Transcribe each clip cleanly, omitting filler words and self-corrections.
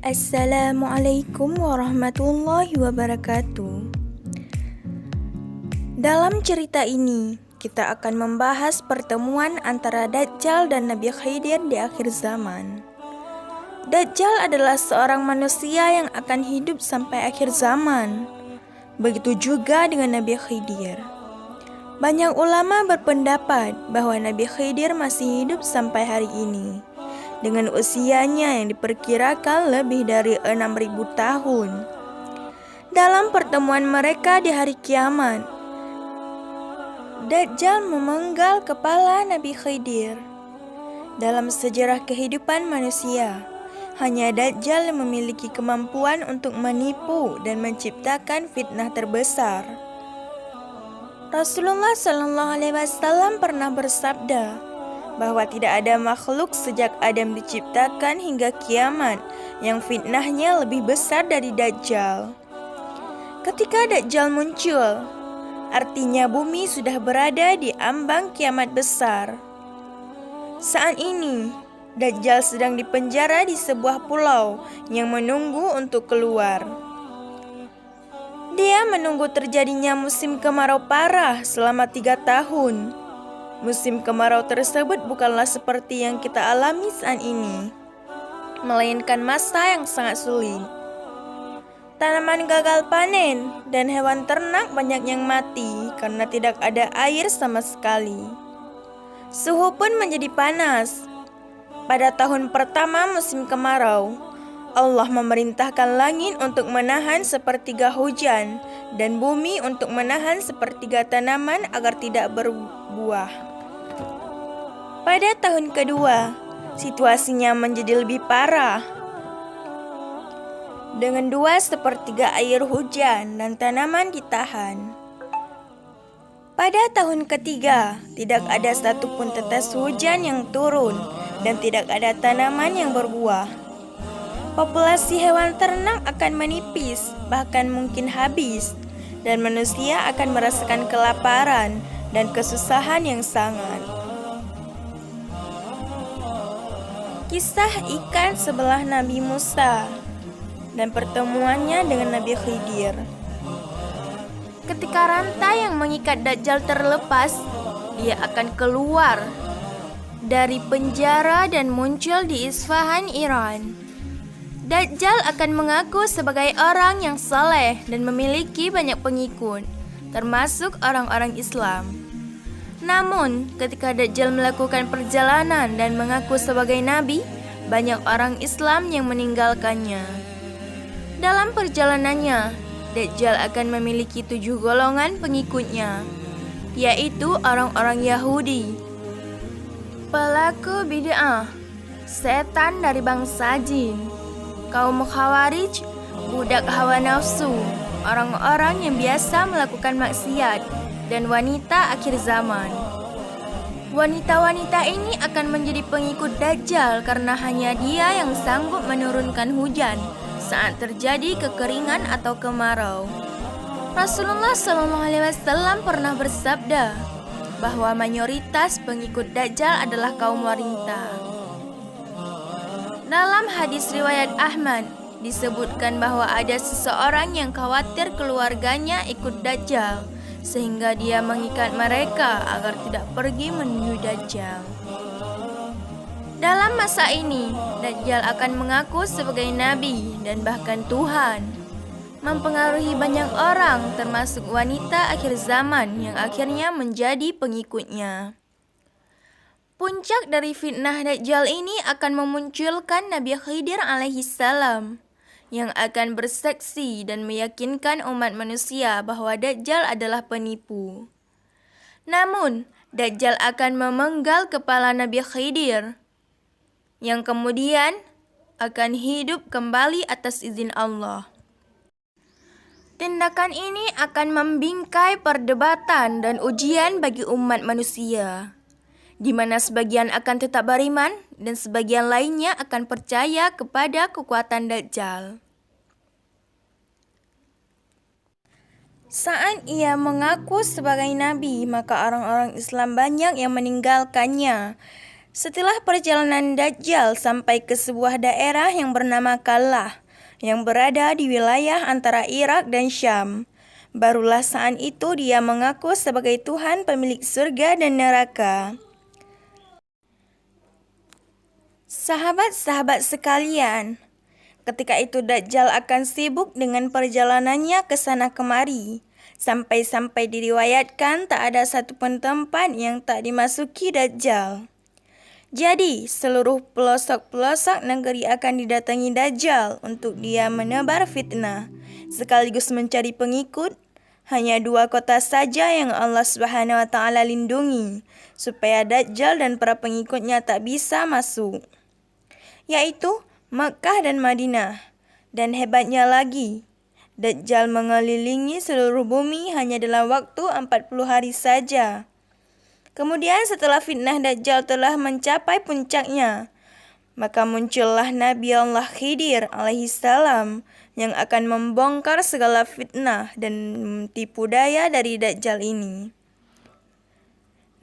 Assalamualaikum warahmatullahi wabarakatuh. Dalam cerita ini, kita akan membahas pertemuan antara Dajjal dan Nabi Khidir di akhir zaman. Dajjal adalah seorang manusia yang akan hidup sampai akhir zaman. Begitu juga dengan Nabi Khidir. Banyak ulama berpendapat bahwa Nabi Khidir masih hidup sampai hari ini, dengan usianya yang diperkirakan lebih dari 6.000 tahun. Dalam pertemuan mereka di hari kiamat, Dajjal memenggal kepala Nabi Khidir. Dalam sejarah kehidupan manusia, hanya Dajjal yang memiliki kemampuan untuk menipu dan menciptakan fitnah terbesar. Rasulullah SAW pernah bersabda bahwa tidak ada makhluk sejak Adam diciptakan hingga kiamat yang fitnahnya lebih besar dari Dajjal. Ketika Dajjal muncul, artinya bumi sudah berada di ambang kiamat besar. Saat ini, Dajjal sedang dipenjara di sebuah pulau yang menunggu untuk keluar. Dia menunggu terjadinya musim kemarau parah selama 3 tahun. Musim kemarau tersebut bukanlah seperti yang kita alami saat ini, melainkan masa yang sangat sulit. Tanaman gagal panen dan hewan ternak banyak yang mati karena tidak ada air sama sekali. Suhu pun menjadi panas. Pada tahun pertama musim kemarau, Allah memerintahkan langit untuk menahan sepertiga hujan dan bumi untuk menahan sepertiga tanaman agar tidak berbuah. Pada tahun kedua, situasinya menjadi lebih parah. Dengan 2/3 air hujan dan tanaman ditahan. Pada tahun ketiga, tidak ada satupun tetes hujan yang turun dan tidak ada tanaman yang berbuah. Populasi hewan ternak akan menipis, bahkan mungkin habis, dan manusia akan merasakan kelaparan dan kesusahan yang sangat. Kisah ikan sebelah Nabi Musa dan pertemuannya dengan Nabi Khidir. Ketika rantai yang mengikat Dajjal terlepas, dia akan keluar dari penjara dan muncul di Isfahan, Iran. Dajjal akan mengaku sebagai orang yang saleh dan memiliki banyak pengikut, termasuk orang-orang Islam. Namun, ketika Dajjal melakukan perjalanan dan mengaku sebagai nabi, banyak orang Islam yang meninggalkannya. Dalam perjalanannya, Dajjal akan memiliki 7 golongan pengikutnya, yaitu orang-orang Yahudi, pelaku bid'ah, setan dari bangsa jin, kaum Khawarij, budak hawa nafsu, orang-orang yang biasa melakukan maksiat, dan wanita akhir zaman. Wanita-wanita ini akan menjadi pengikut Dajjal karena hanya dia yang sanggup menurunkan hujan saat terjadi kekeringan atau kemarau. Rasulullah SAW pernah bersabda bahwa mayoritas pengikut Dajjal adalah kaum wanita. Dalam hadis riwayat Ahmad, disebutkan bahwa ada seseorang yang khawatir keluarganya ikut Dajjal, sehingga dia mengikat mereka agar tidak pergi menuju Dajjal. Dalam masa ini, Dajjal akan mengaku sebagai nabi dan bahkan Tuhan, mempengaruhi banyak orang termasuk wanita akhir zaman yang akhirnya menjadi pengikutnya. Puncak dari fitnah Dajjal ini akan memunculkan Nabi Khidir alaihissalam, yang akan bersaksi dan meyakinkan umat manusia bahwa Dajjal adalah penipu. Namun, Dajjal akan memenggal kepala Nabi Khidir, yang kemudian akan hidup kembali atas izin Allah. Tindakan ini akan membingkai perdebatan dan ujian bagi umat manusia, di mana sebagian akan tetap beriman dan sebagian lainnya akan percaya kepada kekuatan Dajjal. Saat ia mengaku sebagai nabi, maka orang-orang Islam banyak yang meninggalkannya, Setelah perjalanan Dajjal sampai ke sebuah daerah yang bernama Kalah, yang berada di wilayah antara Irak dan Syam, barulah saat itu dia mengaku sebagai Tuhan pemilik surga dan neraka. Sahabat-sahabat sekalian, ketika itu Dajjal akan sibuk dengan perjalanannya ke sana kemari, sampai-sampai diriwayatkan tak ada satupun tempat yang tak dimasuki Dajjal. Jadi, seluruh pelosok-pelosok negeri akan didatangi Dajjal untuk dia menebar fitnah, sekaligus mencari pengikut. Hanya 2 kota saja yang Allah Subhanahu wa Ta'ala lindungi, supaya Dajjal dan para pengikutnya tak bisa masuk, yaitu Makkah dan Madinah. Dan hebatnya lagi, Dajjal mengelilingi seluruh bumi hanya dalam waktu 40 hari saja. Kemudian setelah fitnah Dajjal telah mencapai puncaknya, maka muncullah Nabi Allah Khidir alaihissalam yang akan membongkar segala fitnah dan tipu daya dari Dajjal ini.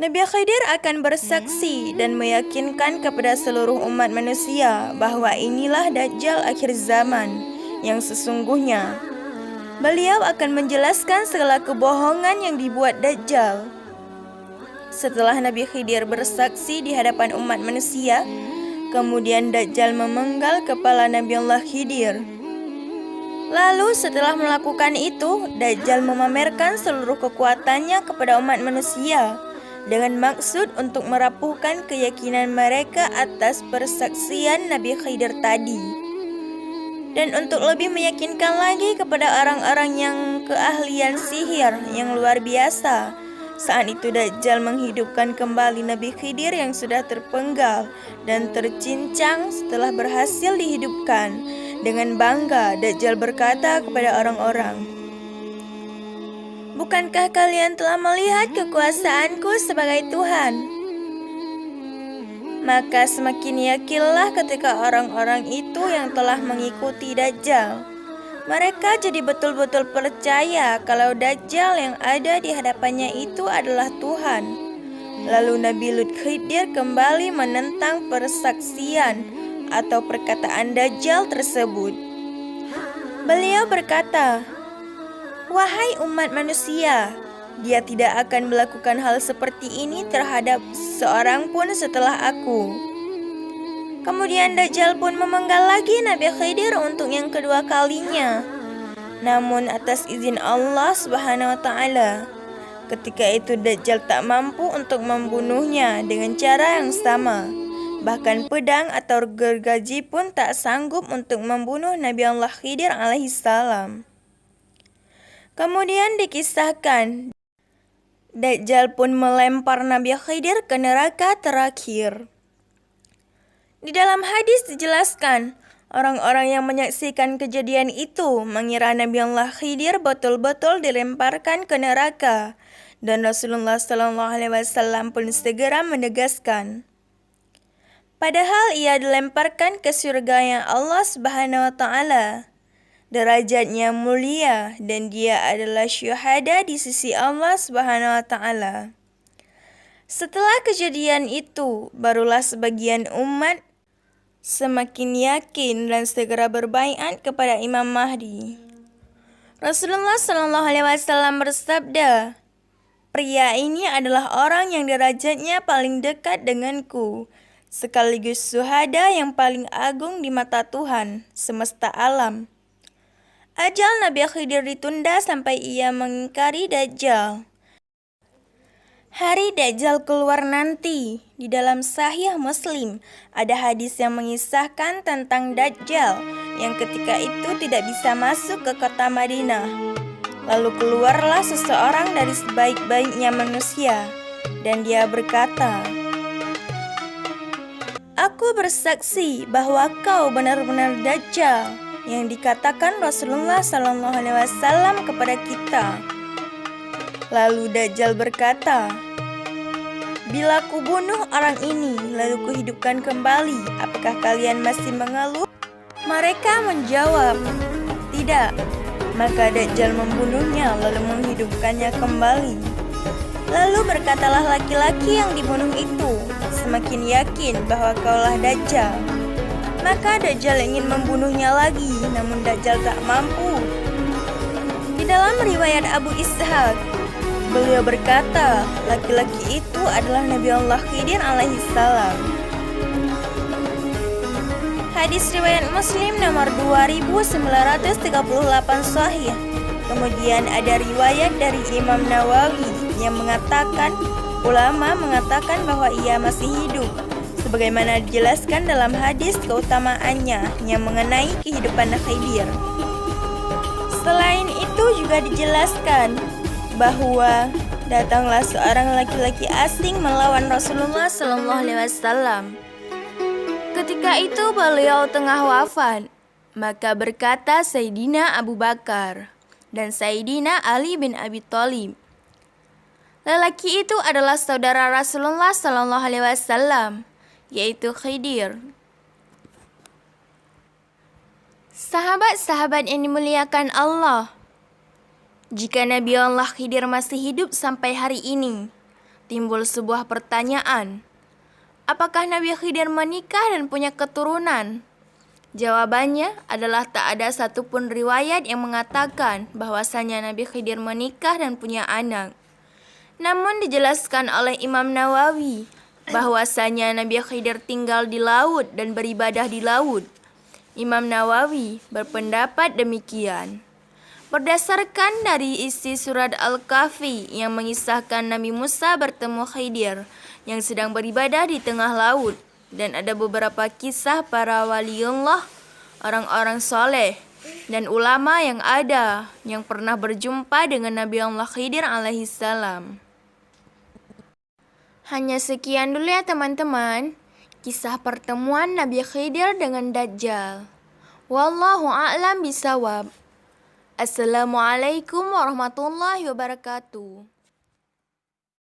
Nabi Khidir akan bersaksi dan meyakinkan kepada seluruh umat manusia bahwa inilah Dajjal akhir zaman yang sesungguhnya. Beliau akan menjelaskan segala kebohongan yang dibuat Dajjal. Setelah Nabi Khidir bersaksi di hadapan umat manusia, kemudian Dajjal memenggal kepala Nabi Allah Khidir. Lalu setelah melakukan itu, Dajjal memamerkan seluruh kekuatannya kepada umat manusia dengan maksud untuk merapuhkan keyakinan mereka atas persaksian Nabi Khidir tadi. Dan untuk lebih meyakinkan lagi kepada orang-orang yang keahlian sihir yang luar biasa, saat itu Dajjal menghidupkan kembali Nabi Khidir yang sudah terpenggal dan tercincang setelah berhasil dihidupkan. Dengan bangga, Dajjal berkata kepada orang-orang, "Bukankah kalian telah melihat kekuasaanku sebagai Tuhan?" Maka semakin yakinlah ketika orang-orang itu yang telah mengikuti Dajjal. Mereka jadi betul-betul percaya kalau Dajjal yang ada di hadapannya itu adalah Tuhan. Lalu Nabi Lut Khidir kembali menentang persaksian atau perkataan Dajjal tersebut. Beliau berkata, "Wahai umat manusia, dia tidak akan melakukan hal seperti ini terhadap seorang pun setelah aku." Kemudian Dajjal pun memenggal lagi Nabi Khidir untuk yang kedua kalinya, namun atas izin Allah Subhanahu wa Ta'ala. Ketika itu Dajjal tak mampu untuk membunuhnya dengan cara yang sama. Bahkan pedang atau gergaji pun tak sanggup untuk membunuh Nabi Allah Khidir alaihissalam. Kemudian dikisahkan, Dajjal pun melempar Nabi Khidir ke neraka terakhir. Di dalam hadis dijelaskan, orang-orang yang menyaksikan kejadian itu mengira Nabi Allah Khidir betul-betul dilemparkan ke neraka, dan Rasulullah SAW pun segera menegaskan, padahal ia dilemparkan ke surga yang Allah Subhanahu wa Ta'ala. Derajatnya mulia dan dia adalah syuhada di sisi Allah Subhanahu wa Ta'ala. Setelah kejadian itu, barulah sebagian umat semakin yakin dan segera berbaiat kepada Imam Mahdi. Rasulullah SAW bersabda, "Pria ini adalah orang yang derajatnya paling dekat denganku, sekaligus syuhada yang paling agung di mata Tuhan semesta alam." Ajal Nabi Khidir ditunda sampai ia mengingkari Dajjal. Hari Dajjal keluar nanti. Di dalam Sahih Muslim ada hadis yang mengisahkan tentang Dajjal yang ketika itu tidak bisa masuk ke kota Madinah. Lalu keluarlah seseorang dari sebaik-baiknya manusia dan dia berkata, "Aku bersaksi bahwa kau benar-benar Dajjal yang dikatakan Rasulullah SAW kepada kita." Lalu Dajjal berkata, "Bila kubunuh orang ini lalu kuhidupkan kembali, apakah kalian masih mengeluh?" Mereka menjawab, "Tidak." Maka Dajjal membunuhnya lalu menghidupkannya kembali. Lalu berkatalah laki-laki yang dibunuh itu, semakin yakin bahwa kaulah Dajjal. Maka Dajjal ingin membunuhnya lagi, namun Dajjal tak mampu. Di dalam riwayat Abu Ishaq, beliau berkata, laki-laki itu adalah Nabi Allah Khidir alaihi salam. Hadis riwayat Muslim nomor 2938 sahih. Kemudian ada riwayat dari Imam Nawawi yang mengatakan, ulama mengatakan bahwa ia masih hidup, sebagaimana dijelaskan dalam hadis keutamaannya yang mengenai kehidupan Khidir. Selain itu juga dijelaskan bahwa datanglah seorang laki-laki asing melawan Rasulullah SAW. Ketika itu beliau tengah wafat, maka berkata Sayyidina Abu Bakar dan Sayyidina Ali bin Abi Thalib, lelaki itu adalah saudara Rasulullah SAW, yaitu Khidir. Sahabat-sahabat yang dimuliakan Allah, jika Nabi Allah Khidir masih hidup sampai hari ini, timbul sebuah pertanyaan. Apakah Nabi Khidir menikah dan punya keturunan? Jawabannya adalah tak ada satupun riwayat yang mengatakan bahwasanya Nabi Khidir menikah dan punya anak. Namun dijelaskan oleh Imam Nawawi bahwasanya Nabi Khidir tinggal di laut dan beribadah di laut. Imam Nawawi berpendapat demikian. Berdasarkan dari isi surat Al-Kahfi yang mengisahkan Nabi Musa bertemu Khidir yang sedang beribadah di tengah laut, dan ada beberapa kisah para waliullah, orang-orang soleh, dan ulama yang ada yang pernah berjumpa dengan Nabi Allah Khidir alaihi salam. Hanya sekian dulu ya teman-teman, kisah pertemuan Nabi Khidir dengan Dajjal. Wallahu a'lam bisawab. Assalamualaikum warahmatullahi wabarakatuh.